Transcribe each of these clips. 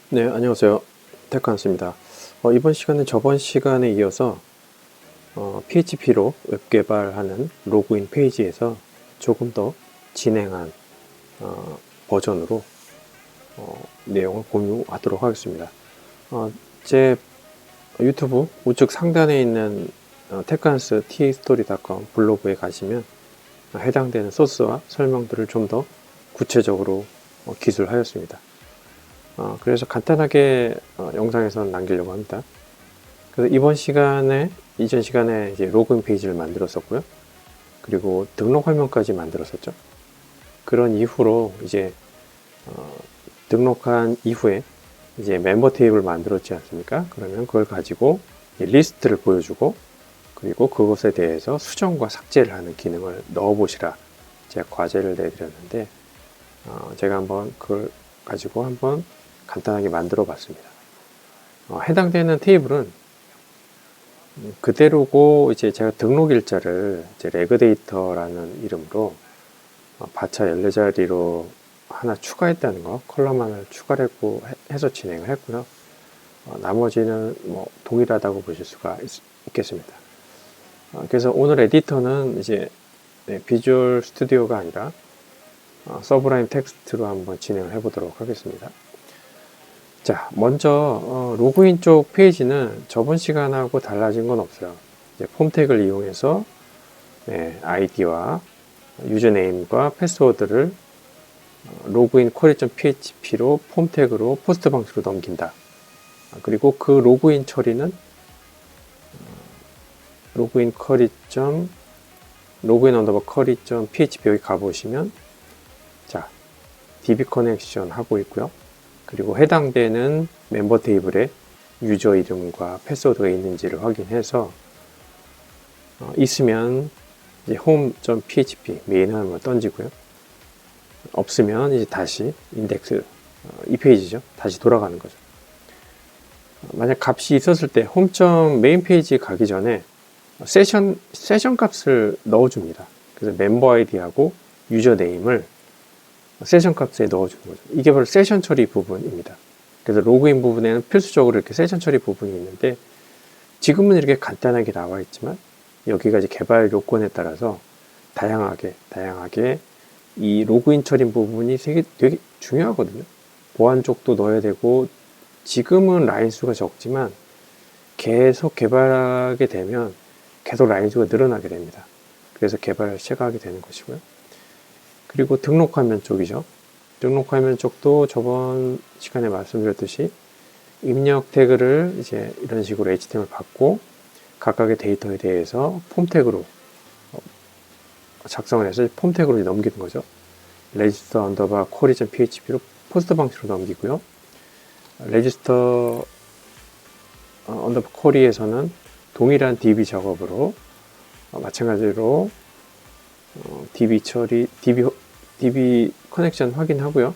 네, 안녕하세요. 테크한스입니다. 이번 시간은 저번 시간에 이어서 PHP로 웹 개발하는 로그인 페이지에서 조금 더 진행한 버전으로 내용을 공유하도록 하겠습니다. 제 유튜브 우측 상단에 있는 테크한스 tstory.com 블로그에 가시면 해당되는 소스와 설명들을 좀 더 구체적으로 기술하였습니다. 그래서 간단하게 영상에서 남기려고 합니다. 그래서 이전 시간에 이제 로그인 페이지를 만들었었고요. 그리고 등록 화면까지 만들었었죠. 그런 이후로 이제 등록한 이후에 이제 멤버 테이블을 만들었지 않습니까? 그러면 그걸 가지고 리스트를 보여주고, 그리고 그것에 대해서 수정과 삭제를 하는 기능을 넣어보시라 제가 과제를 내드렸는데, 제가 한번 그걸 가지고 한번 간단하게 만들어 봤습니다. 해당되는 테이블은 그대로고, 이제 제가 등록 일자를 이제 레그데이터라는 이름으로 바차 14자리로 하나 추가했다는 거, 컬럼 하나를 추가했고 해서 진행을 했고요. 나머지는 뭐 동일하다고 보실 수가 있겠습니다. 그래서 오늘 에디터는 이제 비주얼 스튜디오가 아니라 서브라임 텍스트로 한번 진행을 해보도록 하겠습니다. 자, 먼저 로그인 쪽 페이지는 저번 시간하고 달라진 건 없어요. 이제 폼 태그를 이용해서 아이디와 유저네임과 패스워드를 로그인 쿼리.php로 폼 태그로 포스트 방식으로 넘긴다. 그리고 그 로그인 처리는 로그인 언더바 쿼리.php 여기 가보시면, 자, db 커넥션 하고 있고요. 그리고 해당되는 멤버 테이블에 유저 이름과 패스워드가 있는지를 확인해서 있으면 이제 home.php 메인 화면을 던지고요. 없으면 이제 다시 인덱스 이 페이지죠. 다시 돌아가는 거죠. 만약 값이 있었을 때 home.main 페이지 가기 전에 세션 값을 넣어줍니다. 그래서 멤버 아이디하고 유저 네임을 세션 값에 넣어주는 거죠. 이게 바로 세션 처리 부분입니다. 그래서 로그인 부분에는 필수적으로 이렇게 세션 처리 부분이 있는데, 지금은 이렇게 간단하게 나와 있지만 여기가 이제 개발 요건에 따라서 다양하게 이 로그인 처리 부분이 되게 중요하거든요. 보안 쪽도 넣어야 되고, 지금은 라인 수가 적지만 계속 개발하게 되면 계속 라인 수가 늘어나게 됩니다. 그래서 개발을 시작하게 되는 것이고요. 그리고 등록 화면 쪽이죠. 등록 화면 쪽도 저번 시간에 말씀드렸듯이 입력 태그를 이제 이런 식으로 HTML 받고 각각의 데이터에 대해서 폼 태그로 작성을 해서 폼 태그로 넘기는 거죠. 레지스터 언더바 쿼리.php로 포스트 방식으로 넘기고요. 레지스터 언더바 쿼리에서는 동일한 DB 작업으로 마찬가지로 DB 커넥션 확인하고요.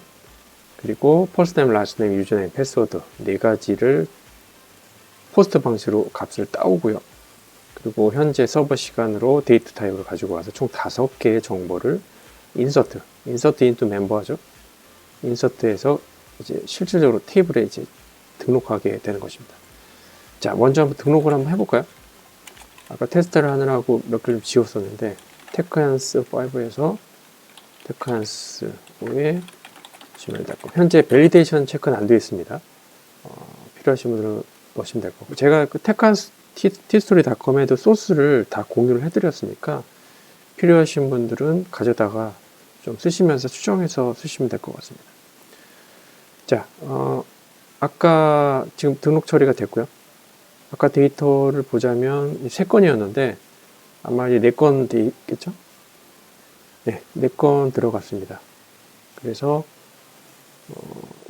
그리고 퍼스트네임, 라스트네임, 유저네임, 패스워드 네 가지를 포스트 방식으로 값을 따오고요. 그리고 현재 서버 시간으로 데이트 타입을 가지고 와서 총 5개의 정보를 인서트 인투 멤버죠. 인서트해서 이제 실질적으로 테이블에 이제 등록하게 되는 것입니다. 자, 먼저 한번 등록을 한번 해볼까요? 아까 테스트를 하느라고 몇 개를 좀 지웠었는데, 테크한스 5에서 테크한스 5에 gmail.com 현재 밸리데이션 체크는 안 되어 있습니다. 필요하신 분들은 넣으시면 될 거고, 제가 그 테크한스 tstory.com에도 소스를 다 공유를 해드렸으니까 필요하신 분들은 가져다가 좀 쓰시면서 수정해서 쓰시면 될 것 같습니다. 자, 아까 지금 등록 처리가 됐고요. 아까 데이터를 보자면 3건이었는데 아마 이제 4건 돼 있겠죠? 네, 4건 들어갔습니다. 그래서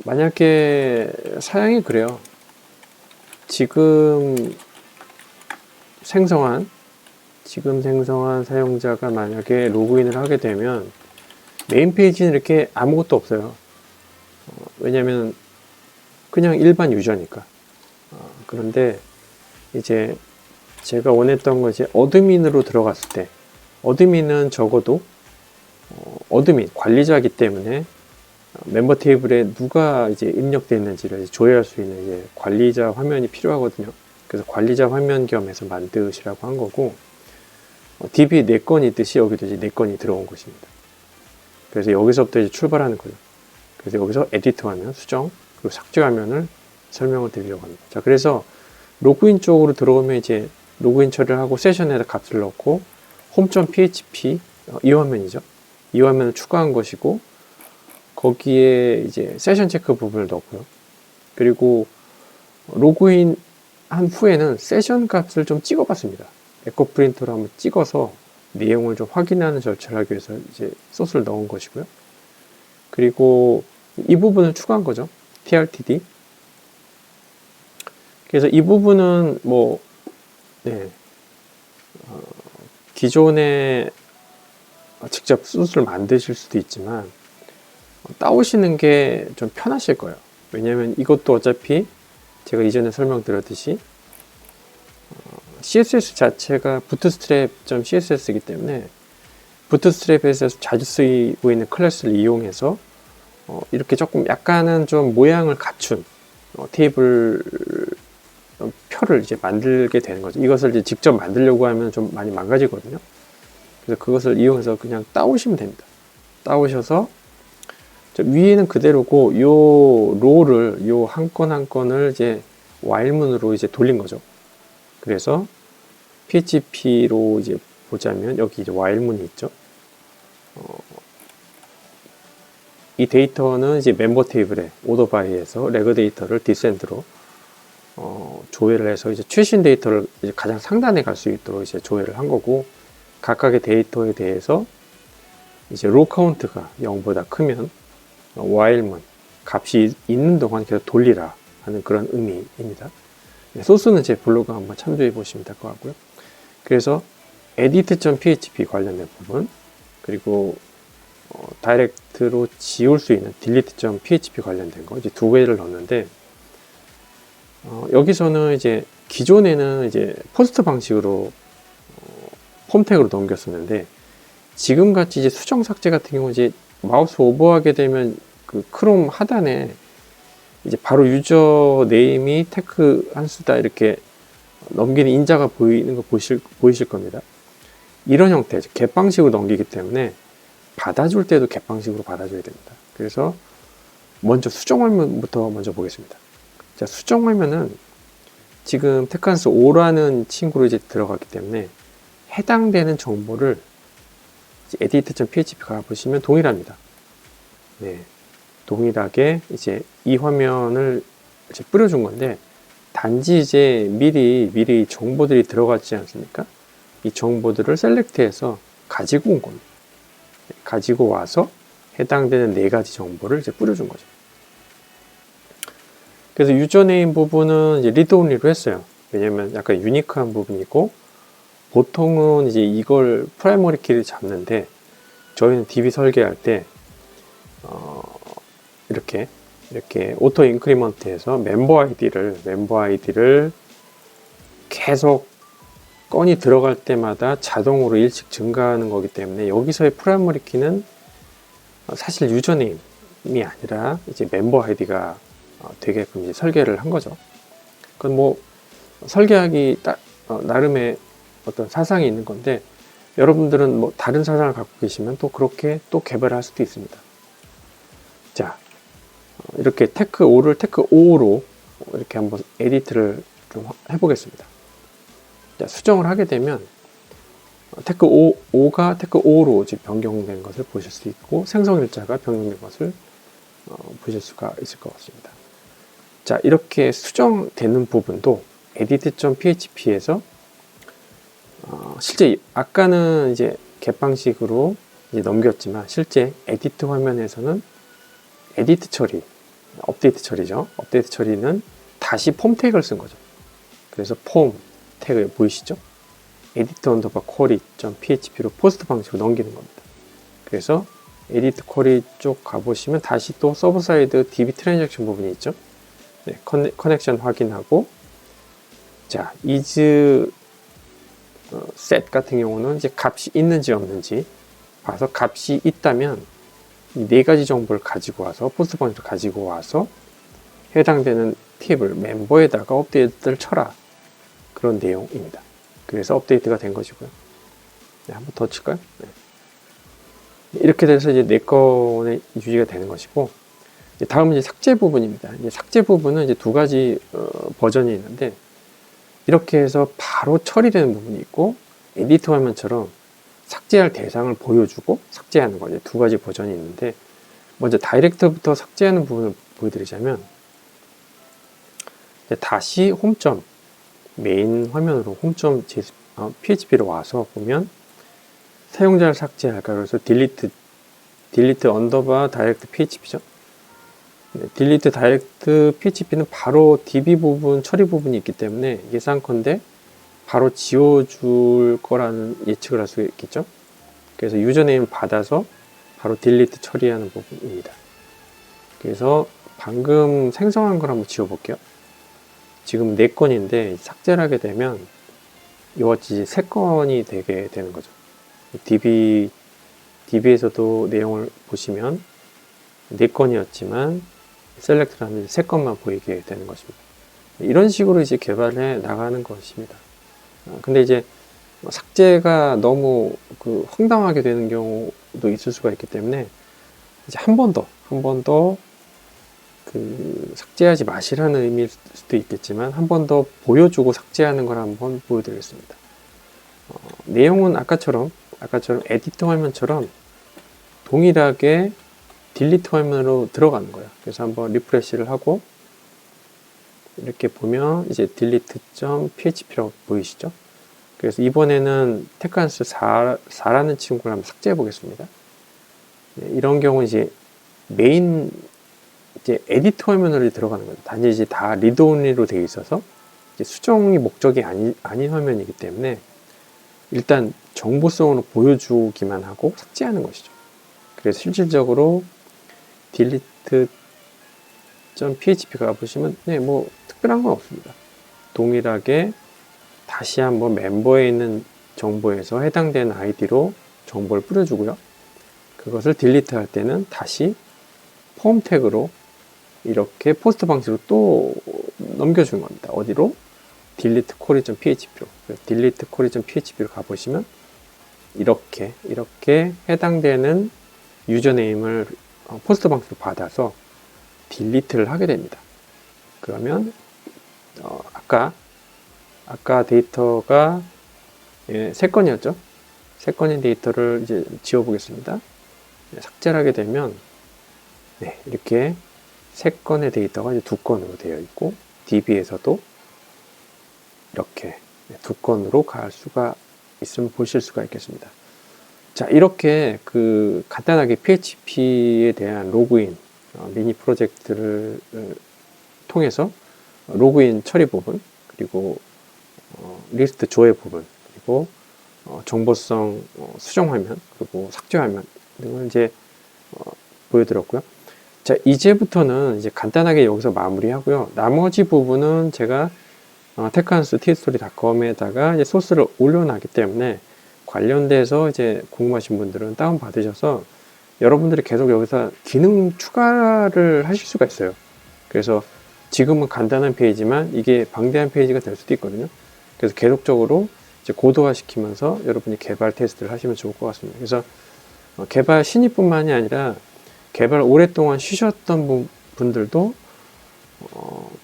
만약에 사양이 그래요. 지금 생성한 사용자가 만약에 로그인을 하게 되면 메인 페이지는 이렇게 아무것도 없어요. 왜냐면 그냥 일반 유저니까. 그런데 이제 제가 원했던 것이 어드민으로 들어갔을 때, 어드민은 적어도 어드민 관리자이기 때문에 멤버 테이블에 누가 이제 입력되어 있는지를 조회할 수 있는 이제 관리자 화면이 필요하거든요. 그래서 관리자 화면 겸해서 만드시라고 한 거고, DB 4건이 있듯이 여기도 이제 4건이 들어온 것입니다. 그래서 여기서부터 이제 출발하는 거죠. 그래서 여기서 에디트 화면, 수정, 그리고 삭제 화면을 설명을 드리려고 합니다. 자, 그래서 로그인 쪽으로 들어오면 이제 로그인 처리를 하고 세션에다 값을 넣고 home.php 이 화면이죠. 이 화면을 추가한 것이고, 거기에 이제 세션 체크 부분을 넣고요. 그리고 로그인 한 후에는 세션 값을 좀 찍어봤습니다. 에코 프린터로 한번 찍어서 내용을 좀 확인하는 절차를 하기 위해서 이제 소스를 넣은 것이고요. 그리고 이 부분을 추가한 거죠. TRTD. 그래서 이 부분은 뭐, 네, 기존에 직접 소스를 만드실 수도 있지만 따오시는 게 좀 편하실 거예요. 왜냐면 이것도 어차피 제가 이전에 설명드렸듯이 CSS 자체가 bootstrap.css이기 때문에 부트스트랩에서 자주 쓰이고 있는 클래스를 이용해서 이렇게 조금 약간은 좀 모양을 갖춘 테이블 표를 이제 만들게 되는 거죠. 이것을 이제 직접 만들려고 하면 좀 많이 망가지거든요. 그래서 그것을 이용해서 그냥 따오시면 됩니다. 따오셔서 위에는 그대로고 요 로를 요 한 건 한 건을 이제 while문으로 이제 돌린 거죠. 그래서 PHP로 이제 보자면 여기 이제 while문이 있죠. 이 데이터는 이제 멤버 테이블에 오더 바이에서 레그 데이터를 디센드로 조회를 해서 이제 최신 데이터를 이제 가장 상단에 갈 수 있도록 이제 조회를 한 거고, 각각의 데이터에 대해서 이제 로 카운트가 0보다 크면 while문 값이 있는 동안 계속 돌리라 하는 그런 의미입니다. 네, 소스는 제 블로그 한번 참조해 보시면 될 것 같고요. 그래서 edit.php 관련된 부분, 그리고 다이렉트로 지울 수 있는 delete.php 관련된 거 이제 두 개를 넣었는데, 여기서는 이제 기존에는 이제 포스트 방식으로 폼 태그로 넘겼었는데, 지금 같이 이제 수정 삭제 같은 경우 이제 마우스 오버하게 되면 그 크롬 하단에 이제 바로 유저 네임이 테크 한 수다 이렇게 넘기는 인자가 보이는 거 보이실 겁니다. 이런 형태, 갯방식으로 넘기기 때문에 받아줄 때도 갯방식으로 받아줘야 됩니다. 그래서 먼저 수정 화면부터 먼저 보겠습니다. 자, 수정 화면은 지금 테크한스 5라는 친구로 이제 들어갔기 때문에 해당되는 정보를 edit.php 가보시면 동일합니다. 네, 동일하게 이제 이 화면을 이제 뿌려준 건데, 단지 이제 미리 정보들이 들어갔지 않습니까? 이 정보들을 셀렉트해서 가지고 온 겁니다. 가지고 와서 해당되는 4가지 정보를 이제 뿌려준 거죠. 그래서 유저네임 부분은 이제 리드 온리로 했어요. 왜냐면 약간 유니크한 부분이고, 보통은 이제 이걸 프라이머리 키를 잡는데, 저희는 DB 설계할 때 이렇게 오토 인크리먼트에서 멤버 아이디를 계속 건이 들어갈 때마다 자동으로 1씩 증가하는 거기 때문에, 여기서의 프라이머리 키는 사실 유저네임이 아니라 이제 멤버 아이디가 되게끔 이제 설계를 한 거죠. 그건 뭐 설계하기 나름의 어떤 사상이 있는 건데, 여러분들은 뭐 다른 사상을 갖고 계시면 또 그렇게 또 개발할 수도 있습니다. 자, 이렇게 테크 5를 테크 5로 이렇게 한번 에디트를 좀 해보겠습니다. 자, 수정을 하게 되면 테크 5가 테크 5로 변경된 것을 보실 수 있고, 생성일자가 변경된 것을 보실 수가 있을 것 같습니다. 자, 이렇게 수정되는 부분도 edit.php에서 실제 아까는 이제 갯방식으로 이제 넘겼지만, 실제 에디트 화면에서는 에디트 처리, 업데이트 처리죠. 업데이트 처리는 다시 폼 태그를 쓴 거죠. 그래서 폼 태그 보이시죠? edit underbar query.php로 포스트 방식으로 넘기는 겁니다. 그래서 에디트 쿼리 쪽 가보시면 다시 또 서브 사이드 DB 트랜잭션 부분이 있죠. 네, 커넥션 확인하고, 자, is set 같은 경우는 이제 값이 있는지 없는지 봐서, 값이 있다면 이 네 가지 정보를 가지고 와서 포스트 방식으로 가지고 와서 해당되는 팁을 멤버에다가 업데이트를 쳐라, 그런 내용입니다. 그래서 업데이트가 된 것이고요. 네, 한번 더 칠까요? 네. 이렇게 돼서 이제 4건의 유지가 되는 것이고, 다음은 이제 삭제 부분입니다. 이제 삭제 부분은 이제 두 가지 버전이 있는데, 이렇게 해서 바로 처리되는 부분이 있고, 에디터 화면처럼 삭제할 대상을 보여주고 삭제하는 거, 이제 두 가지 버전이 있는데, 먼저 다이렉트부터 삭제하는 부분을 보여드리자면, 다시 홈점 메인 화면으로 홈점 php로 와서 보면 사용자를 삭제할까, 그래서 딜리트 언더바 다이렉트 php죠. 딜리트 다이렉트 php는 바로 db 부분 처리 부분이 있기 때문에 예상컨대 바로 지워줄 거라는 예측을 할 수 있겠죠. 그래서 유저네임을 받아서 바로 딜리트 처리하는 부분입니다. 그래서 방금 생성한 걸 한번 지워볼게요. 지금 4건인데 삭제를 하게 되면 이와 같이 3건이 되게 되는 거죠. DB에서도 내용을 보시면 4건이었지만 셀렉트를 하면 3건만 보이게 되는 것입니다. 이런 식으로 이제 개발해 나가는 것입니다. 근데 이제 삭제가 너무 황당하게 되는 경우도 있을 수가 있기 때문에 이제 한 번 더 삭제하지 마시라는 의미일 수도 있겠지만 한 번 더 보여주고 삭제하는 걸 한번 보여드리겠습니다. 내용은 아까처럼 에디터 화면처럼 동일하게 딜리트 화면으로 들어가는 거예요. 그래서 한번 리프레시를 하고 이렇게 보면 이제 delete.php라고 보이시죠? 그래서 이번에는 테크한스 4라는 친구를 한번 삭제해 보겠습니다. 네, 이런 경우 이제 메인 에디터 화면으로 들어가는 거죠. 단지 이제 다 리드 온리로 되어 있어서 이제 수정이 목적이 아닌 화면이기 때문에 일단 정보성으로 보여주기만 하고 삭제하는 것이죠. 그래서 실질적으로 delete.php 가보시면 뭐 특별한 건 없습니다. 동일하게 다시 한번 멤버에 있는 정보에서 해당되는 아이디로 정보를 뿌려주고요. 그것을 딜리트 할 때는 다시 폼 태그로 이렇게 포스트 방식으로 또 넘겨주는 겁니다. 어디로? delete query.php로. delete query.php로 가보시면 이렇게 해당되는 유저네임을 포스트 방식으로 받아서 딜리트를 하게 됩니다. 그러면 아까 데이터가 3건이었죠. 3건의 데이터를 이제 지워보겠습니다. 삭제를 하게 되면 이렇게 3건의 데이터가 이제 2건으로 되어 있고 DB에서도 이렇게 2건으로 갈 수가 있으면 보실 수가 있겠습니다. 자, 이렇게 간단하게 PHP에 대한 로그인 미니 프로젝트를 통해서 로그인 처리 부분, 그리고 리스트 조회 부분, 그리고 정보성 수정 화면, 그리고 삭제 화면 등을 이제 보여드렸고요. 자, 이제부터는 이제 간단하게 여기서 마무리하고요. 나머지 부분은 제가 테크한스 tstory.com에다가 이제 소스를 올려놨기 때문에 관련돼서 이제 궁금하신 분들은 다운 받으셔서 여러분들이 계속 여기서 기능 추가를 하실 수가 있어요. 그래서 지금은 간단한 페이지만 이게 방대한 페이지가 될 수도 있거든요. 그래서 계속적으로 이제 고도화 시키면서 여러분이 개발 테스트를 하시면 좋을 것 같습니다. 그래서 개발 신입뿐만이 아니라 개발 오랫동안 쉬셨던 분들도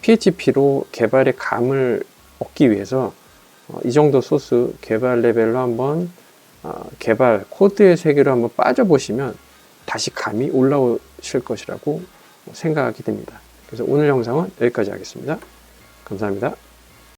PHP로 개발의 감을 얻기 위해서 이 정도 소스 개발 레벨로 한번 개발 코드의 세계로 한번 빠져보시면 다시 감이 올라오실 것이라고 생각이 됩니다. 그래서 오늘 영상은 여기까지 하겠습니다. 감사합니다.